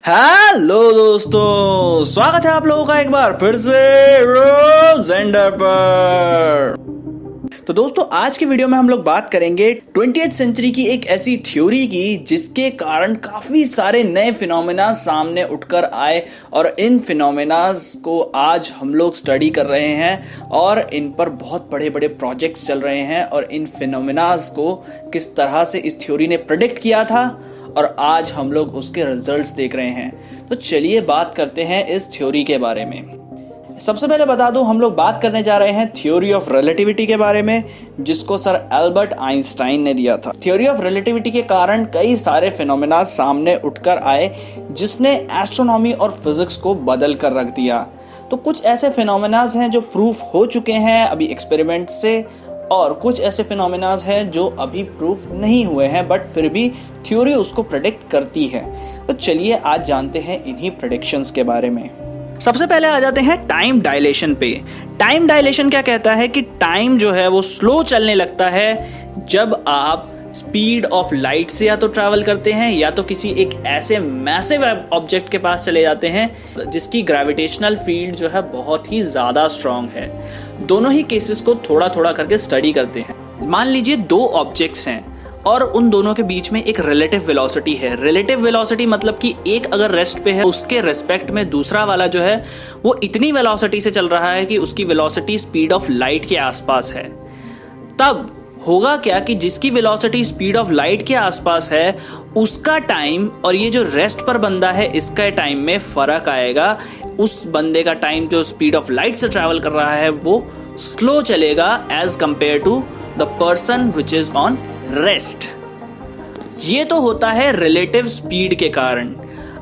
Hello दोस्तों, स्वागत है आप लोगों का एक बार फिर से रोजेंडर पर। तो दोस्तों, आज के वीडियो में हम लोग बात करेंगे 20th सेंचुरी की एक ऐसी थ्योरी की जिसके कारण काफी सारे नए फिनोमेना सामने उठकर आए और इन फिनोमेनास को आज हम लोग स्टडी कर रहे हैं और इन पर बहुत बड़े बड़े प्रोजेक्ट्स चल रहे हैं और इन फिनोमेनास को किस तरह से इस थ्योरी ने प्रेडिक्ट किया था और आज हम लोग उसके रिजल्ट्स देख रहे हैं। तो चलिए बात करते हैं इस थ्योरी के बारे में। सबसे पहले बता दूं, हम लोग बात करने जा रहे हैं थ्योरी ऑफ रिलेटिविटी के बारे में, जिसको सर एल्बर्ट आइंस्टाइन ने दिया था। थ्योरी ऑफ रिलेटिविटी के कारण कई सारे फिनोमेना सामने उठकर आए जिसने एस्ट्रोनॉमी और फिजिक्स को बदल कर रख दिया। तो कुछ ऐसे फिनोमेनास हैं जो प्रूफ हो चुके हैं अभी एक्सपेरिमेंट से, और कुछ ऐसे फिनोमेनास हैं जो अभी प्रूफ नहीं हुए हैं बट फिर भी थ्योरी उसको प्रेडिक्ट करती है। तो चलिए आज जानते हैं इन्हीं प्रेडिक्शंस के बारे में। सबसे पहले आ जाते हैं टाइम डायलेशन पे। टाइम डायलेशन क्या कहता है कि टाइम जो है वो स्लो चलने लगता है जब आप स्पीड ऑफ लाइट से या तो ट्रैवल करते हैं या तो किसी एक ऐसे मैसिव ऑब्जेक्ट के पास चले जाते हैं जिसकी ग्रेविटेशनल फील्ड जो है बहुत ही ज्यादा स्ट्रांग है। दोनों ही केसेस को थोड़ा थोड़ा करके स्टडी करते हैं। मान लीजिए दो ऑब्जेक्ट्स हैं और उन दोनों के बीच में एक रिलेटिव वेलोसिटी है। रिलेटिव वेलोसिटी मतलब कि एक अगर रेस्ट पे है उसके रेस्पेक्ट में दूसरा वाला जो है वो इतनी वेलोसिटी से चल रहा है कि उसकी वेलोसिटी स्पीड ऑफ लाइट के आसपास है। तब होगा क्या कि जिसकी वेलोसिटी स्पीड ऑफ लाइट के आसपास है उसका टाइम और ये जो रेस्ट पर बंदा है इसका टाइम में फर्क आएगा। उस बंदे का टाइम जो स्पीड ऑफ लाइट से ट्रैवल कर रहा है वो स्लो चलेगा as compare to the person which is on rest. ये तो होता है रिलेटिव स्पीड के कारण।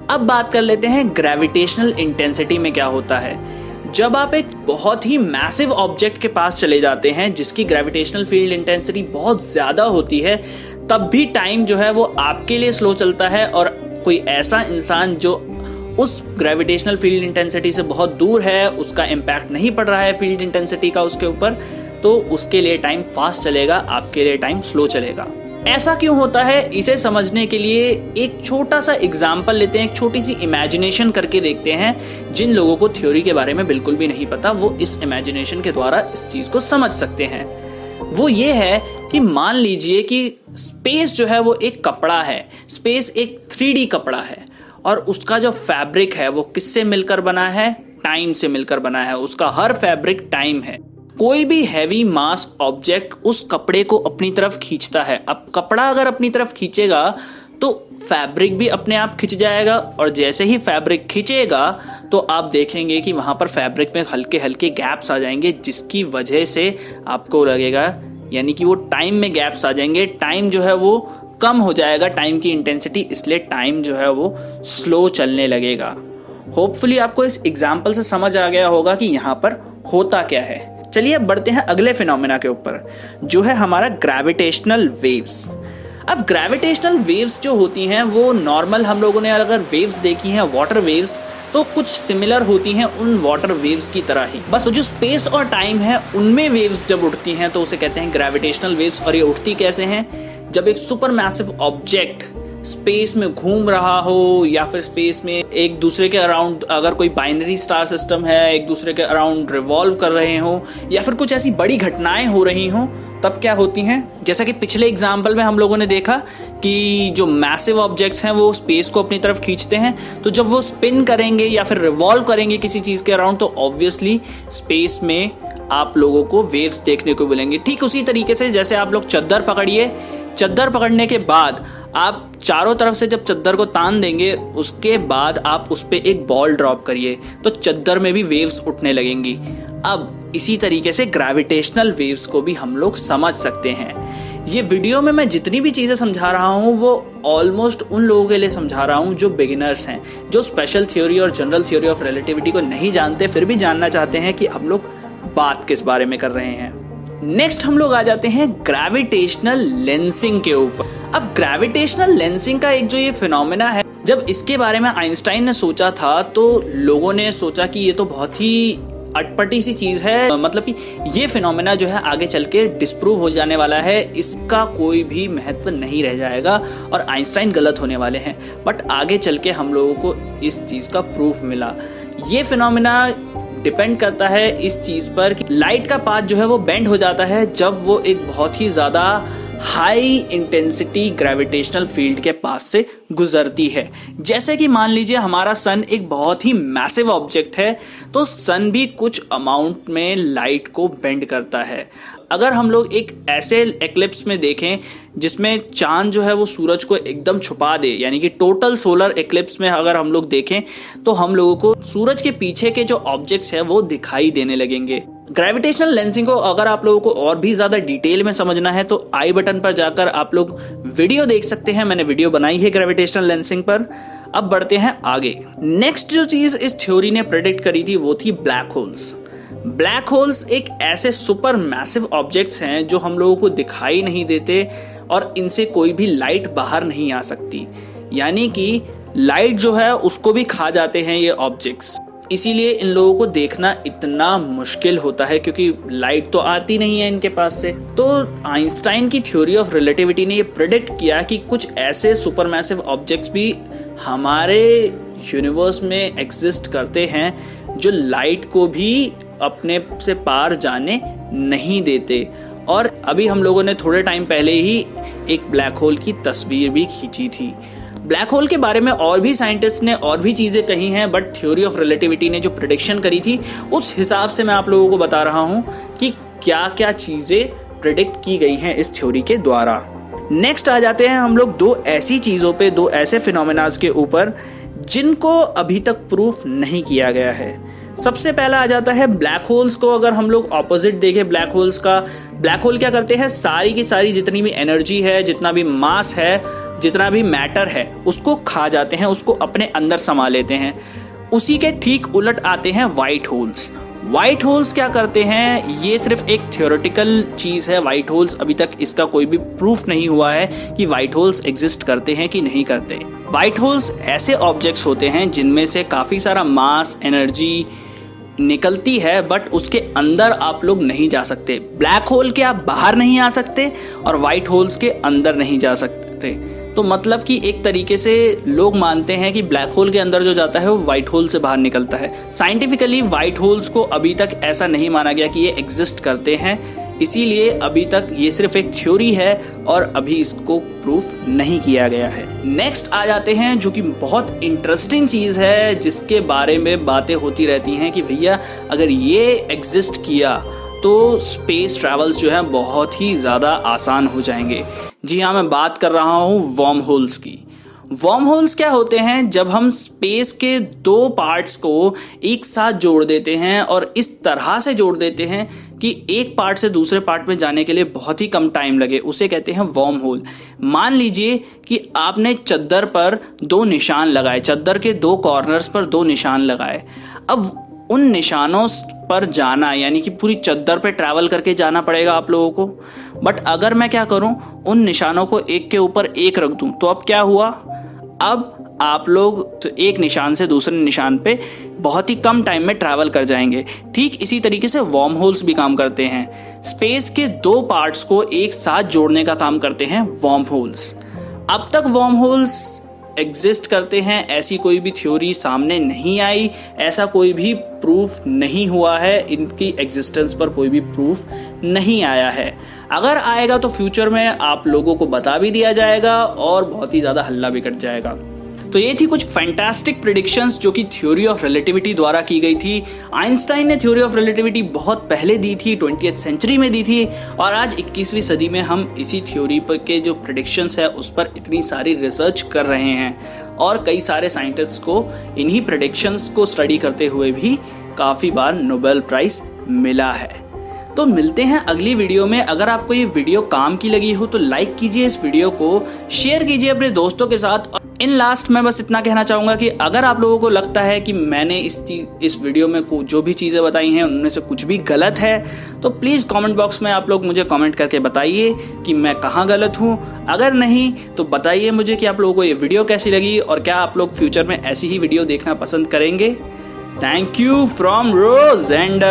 अब बात कर लेते हैं ग्रेविटेशनल इंटेंसिटी में क्या होता है। जब आप एक बहुत ही मैसिव ऑब्जेक्ट के पास चले जाते हैं जिसकी ग्रेविटेशनल फील्ड इंटेंसिटी बहुत ज्यादा होती है तब भी टाइम जो है वो आपके लिए स्लो चलता है, और कोई ऐसा इंसान जो उस ग्रेविटेशनल फील्ड इंटेंसिटी से बहुत दूर है, उसका इम्पैक्ट नहीं पड़ रहा है फील्ड इंटेंसिटी का उसके ऊपर, तो उसके लिए टाइम फास्ट चलेगा, आपके लिए टाइम स्लो चलेगा। ऐसा क्यों होता है इसे समझने के लिए एक छोटा सा एग्जाम्पल लेते हैं, एक छोटी सी इमेजिनेशन करके देखते हैं। जिन लोगों को थ्योरी के बारे में बिल्कुल भी नहीं पता वो इस इमेजिनेशन के द्वारा इस चीज को समझ सकते हैं। वो ये है कि मान लीजिए कि स्पेस जो है वो एक कपड़ा है। स्पेस एक 3D कपड़ा है और उसका जो फैब्रिक है वो किससे मिलकर बना है? टाइम से मिलकर बना है। उसका हर फैब्रिक टाइम है। कोई भी हैवी मास ऑब्जेक्ट उस कपड़े को अपनी तरफ खींचता है। अब कपड़ा अगर अपनी तरफ खींचेगा तो फैब्रिक भी अपने आप खिंच जाएगा, और जैसे ही फैब्रिक खींचेगा तो आप देखेंगे कि वहां पर फैब्रिक में हल्के हल्के गैप्स आ जाएंगे जिसकी वजह से आपको लगेगा, यानी कि वो टाइम में गैप्स आ जाएंगे। टाइम जो है वो कम हो जाएगा, टाइम की इंटेंसिटी, इसलिए टाइम जो है वो स्लो चलने लगेगा। होपफुली आपको इस एग्जाम्पल से समझ आ गया होगा कि यहाँ पर होता क्या है। चलिए अब बढ़ते हैं अगले फिनोमेना के ऊपर, जो है हमारा ग्रेविटेशनल वेव्स। अब ग्रेविटेशनल वेव्स जो होती हैं वो नॉर्मल, हम लोगों ने अगर वेव्स देखी हैं वाटर वेव्स, तो कुछ सिमिलर होती हैं उन वाटर वेव्स की तरह ही। बस जो स्पेस और टाइम है उनमें वेव्स जब उठती हैं तो उसे कहते हैं ग्रेविटेशनल वेव्स। और ये उठती कैसे हैं? जब एक सुपर मैसिव ऑब्जेक्ट स्पेस में घूम रहा हो या फिर स्पेस में एक दूसरे के अराउंड, अगर कोई बाइनरी स्टार सिस्टम है, एक दूसरे के अराउंड रिवॉल्व कर रहे हो या फिर कुछ ऐसी बड़ी घटनाएं हो रही हो, तब क्या होती हैं? जैसा कि पिछले एग्जाम्पल में हम लोगों ने देखा कि जो मैसिव ऑब्जेक्ट्स हैं वो स्पेस को अपनी तरफ खींचते हैं, तो जब वो स्पिन करेंगे या फिर रिवॉल्व करेंगे किसी चीज के अराउंड तो ऑब्वियसली स्पेस में आप लोगों को वेव्स देखने को मिलेंगे। ठीक उसी तरीके से जैसे आप लोग चद्दर पकड़िए, चद्दर पकड़ने के बाद आप चारों तरफ से जब चद्दर को तान देंगे उसके बाद आप उस पे एक बॉल ड्रॉप करिए तो चद्दर में भी वेव्स उठने लगेंगी। अब इसी तरीके से ग्रेविटेशनल वेव्स को भी हम लोग समझ सकते हैं। ये वीडियो में मैं जितनी भी चीजें समझा रहा हूँ वो ऑलमोस्ट उन लोगों के लिए समझा रहा हूँ जो बिगिनर्स हैं, जो स्पेशल थ्योरी और जनरल थ्योरी ऑफ रिलेटिविटी को नहीं जानते फिर भी जानना चाहते हैं कि हम लोग बात किस बारे में कर रहे हैं। नेक्स्ट हम लोग आ जाते हैं ग्रेविटेशनल लेंसिंग के ऊपर। अब ग्रेविटेशनल लेंसिंग का एक जो ये फिनोमेना है, जब इसके बारे में आइंस्टाइन ने सोचा था तो लोगों ने सोचा कि ये तो बहुत ही अटपटी सी चीज है, मतलब कि ये फिनोमेना जो है आगे चल के डिस्प्रूव हो जाने वाला है, इसका कोई भी महत्व नहीं रह जाएगा और आइंस्टाइन गलत होने वाले हैं। बट आगे चल के हम लोगों को इस चीज का प्रूफ मिला। ये फिनोमेना डिपेंड करता है इस चीज पर कि लाइट का पाथ जो है वो बेंड हो जाता है जब वो एक बहुत ही ज्यादा हाई इंटेंसिटी ग्रेविटेशनल फील्ड के पास से गुजरती है। जैसे कि मान लीजिए हमारा सन एक बहुत ही मैसिव ऑब्जेक्ट है, तो सन भी कुछ अमाउंट में लाइट को बेंड करता है। अगर हम लोग एक ऐसे एक्लिप्स में देखें जिसमें चांद जो है वो सूरज को एकदम छुपा दे, यानी कि टोटल सोलर एक्लिप्स में अगर हम लोग देखें तो हम लोगों को सूरज के पीछे के जो ऑब्जेक्ट्स हैं वो दिखाई देने लगेंगे। ग्रेविटेशनल लेंसिंग को अगर आप लोगों को और भी ज्यादा डिटेल में समझना है तो आई बटन पर जाकर आप लोग वीडियो देख सकते हैं, मैंने वीडियो बनाई है ग्रेविटेशनल लेंसिंग पर। अब बढ़ते हैं आगे। नेक्स्ट जो चीज इस थ्योरी ने प्रेडिक्ट करी थी वो थी ब्लैक होल्स। ब्लैक होल्स एक ऐसे सुपर मैसिव ऑब्जेक्ट्स हैं जो हम लोगों को दिखाई नहीं देते और इनसे कोई भी लाइट बाहर नहीं आ सकती, यानी कि लाइट जो है उसको भी खा जाते हैं ये ऑब्जेक्ट्स। इसीलिए इन लोगों को देखना इतना मुश्किल होता है क्योंकि लाइट तो आती नहीं है इनके पास से। तो आइंस्टाइन की थ्योरी ऑफ रिलेटिविटी ने ये प्रेडिक्ट किया कि कुछ ऐसे सुपरमैसिव ऑब्जेक्ट्स भी हमारे यूनिवर्स में एग्जिस्ट करते हैं जो लाइट को भी अपने से पार जाने नहीं देते। और अभी हम लोगों ने थोड़े टाइम पहले ही एक ब्लैक होल की तस्वीर भी खींची थी। ब्लैक होल के बारे में और भी साइंटिस्ट ने और भी चीजें कही हैं, बट थ्योरी ऑफ रिलेटिविटी ने जो प्रेडिक्शन करी थी उस हिसाब से मैं आप लोगों को बता रहा हूं कि क्या क्या चीजें प्रेडिक्ट की गई हैं इस थ्योरी के द्वारा। नेक्स्ट आ जाते हैं हम लोग दो ऐसी चीजों पे, दो ऐसे फिनोमेनास के ऊपर जिनको अभी तक प्रूफ नहीं किया गया है। सबसे पहला आ जाता है ब्लैक होल्स को। अगर हम लोग ऑपोजिट देखें ब्लैक होल्स का, ब्लैक होल क्या करते हैं, सारी की सारी जितनी भी एनर्जी है, जितना भी मास है, जितना भी मैटर है, उसको खा जाते हैं, उसको अपने अंदर समा लेते हैं। उसी के ठीक उलट आते हैं व्हाइट होल्स। व्हाइट होल्स क्या करते हैं, ये सिर्फ एक थ्योरेटिकल चीज है। व्हाइट होल्स अभी तक इसका कोई भी प्रूफ नहीं हुआ है कि व्हाइट होल्स एग्जिस्ट करते हैं कि नहीं करते। व्हाइट होल्स ऐसे ऑब्जेक्ट्स होते हैं जिनमें से काफी सारा मास, एनर्जी निकलती है, बट उसके अंदर आप लोग नहीं जा सकते। ब्लैक होल के आप बाहर नहीं आ सकते और व्हाइट होल्स के अंदर नहीं जा सकते। तो मतलब कि एक तरीके से लोग मानते हैं कि ब्लैक होल के अंदर जो जाता है वो व्हाइट होल से बाहर निकलता है। साइंटिफिकली व्हाइट होल्स को अभी तक ऐसा नहीं माना गया कि ये एग्जिस्ट करते हैं, इसीलिए अभी तक ये सिर्फ एक थ्योरी है और अभी इसको प्रूफ नहीं किया गया है। नेक्स्ट आ जाते हैं जो कि बहुत इंटरेस्टिंग चीज है, जिसके बारे में बातें होती रहती हैं कि भैया अगर ये एग्जिस्ट किया तो स्पेस ट्रैवल्स जो है बहुत ही ज़्यादा आसान हो जाएंगे। जी हाँ, मैं बात कर रहा हूँ वर्म होल्स की। वर्म होल्स क्या होते हैं, जब हम स्पेस के दो पार्ट्स को एक साथ जोड़ देते हैं और इस तरह से जोड़ देते हैं कि एक पार्ट से दूसरे पार्ट में जाने के लिए बहुत ही कम टाइम लगे, उसे कहते हैं वर्म होल। मान लीजिए कि आपने चद्दर पर दो निशान लगाए, चद्दर के दो कॉर्नर्स पर दो निशान लगाए। अब उन निशानों पर जाना, यानी कि पूरी चद्दर पे ट्रैवल करके जाना पड़ेगा आप लोगों को। बट अगर मैं क्या करूं, उन निशानों को एक के ऊपर एक रख दूं, तो अब क्या हुआ, अब आप लोग एक निशान से दूसरे निशान पे बहुत ही कम टाइम में ट्रैवल कर जाएंगे। ठीक इसी तरीके से वर्म होल्स भी काम करते हैं। स्पेस के दो पार्ट्स को एक साथ जोड़ने का काम करते हैं वर्म होल्स। अब तक वर्म होल्स एग्जिस्ट करते हैं, ऐसी कोई भी थ्योरी सामने नहीं आई, ऐसा कोई भी प्रूफ नहीं हुआ है, इनकी एग्जिस्टेंस पर कोई भी प्रूफ नहीं आया है। अगर आएगा तो फ्यूचर में आप लोगों को बता भी दिया जाएगा और बहुत ही ज्यादा हल्ला भी कट जाएगा। तो ये थी कुछ फैंटास्टिक प्रेडिक्शंस जो कि थ्योरी ऑफ रिलेटिविटी द्वारा की गई थी। आइंस्टाइन ने थ्योरी ऑफ रिलेटिविटी बहुत पहले दी थी, 20वीं सेंचुरी में दी थी, और आज 21वीं सदी में हम इसी थ्योरी पर के जो प्रेडिक्शंस है उस पर इतनी सारी रिसर्च कर रहे हैं और कई सारे साइंटिस्ट्स को इन्हीं प्रेडिक्शंस को स्टडी करते हुए भी काफ़ी बार नोबेल प्राइज मिला है। तो मिलते हैं अगली वीडियो में। अगर आपको ये वीडियो काम की लगी हो तो लाइक कीजिए इस वीडियो को, शेयर कीजिए अपने दोस्तों के साथ। इन लास्ट मैं बस इतना कहना चाहूँगा कि अगर आप लोगों को लगता है कि मैंने इस वीडियो में जो भी चीज़ें बताई हैं उनमें से कुछ भी गलत है तो प्लीज़ कमेंट बॉक्स में आप लोग मुझे कमेंट करके बताइए कि मैं कहाँ गलत हूँ। अगर नहीं तो बताइए मुझे कि आप लोगों को ये वीडियो कैसी लगी और क्या आप लोग फ्यूचर में ऐसी ही वीडियो देखना पसंद करेंगे। Thank you from रोजेंडर।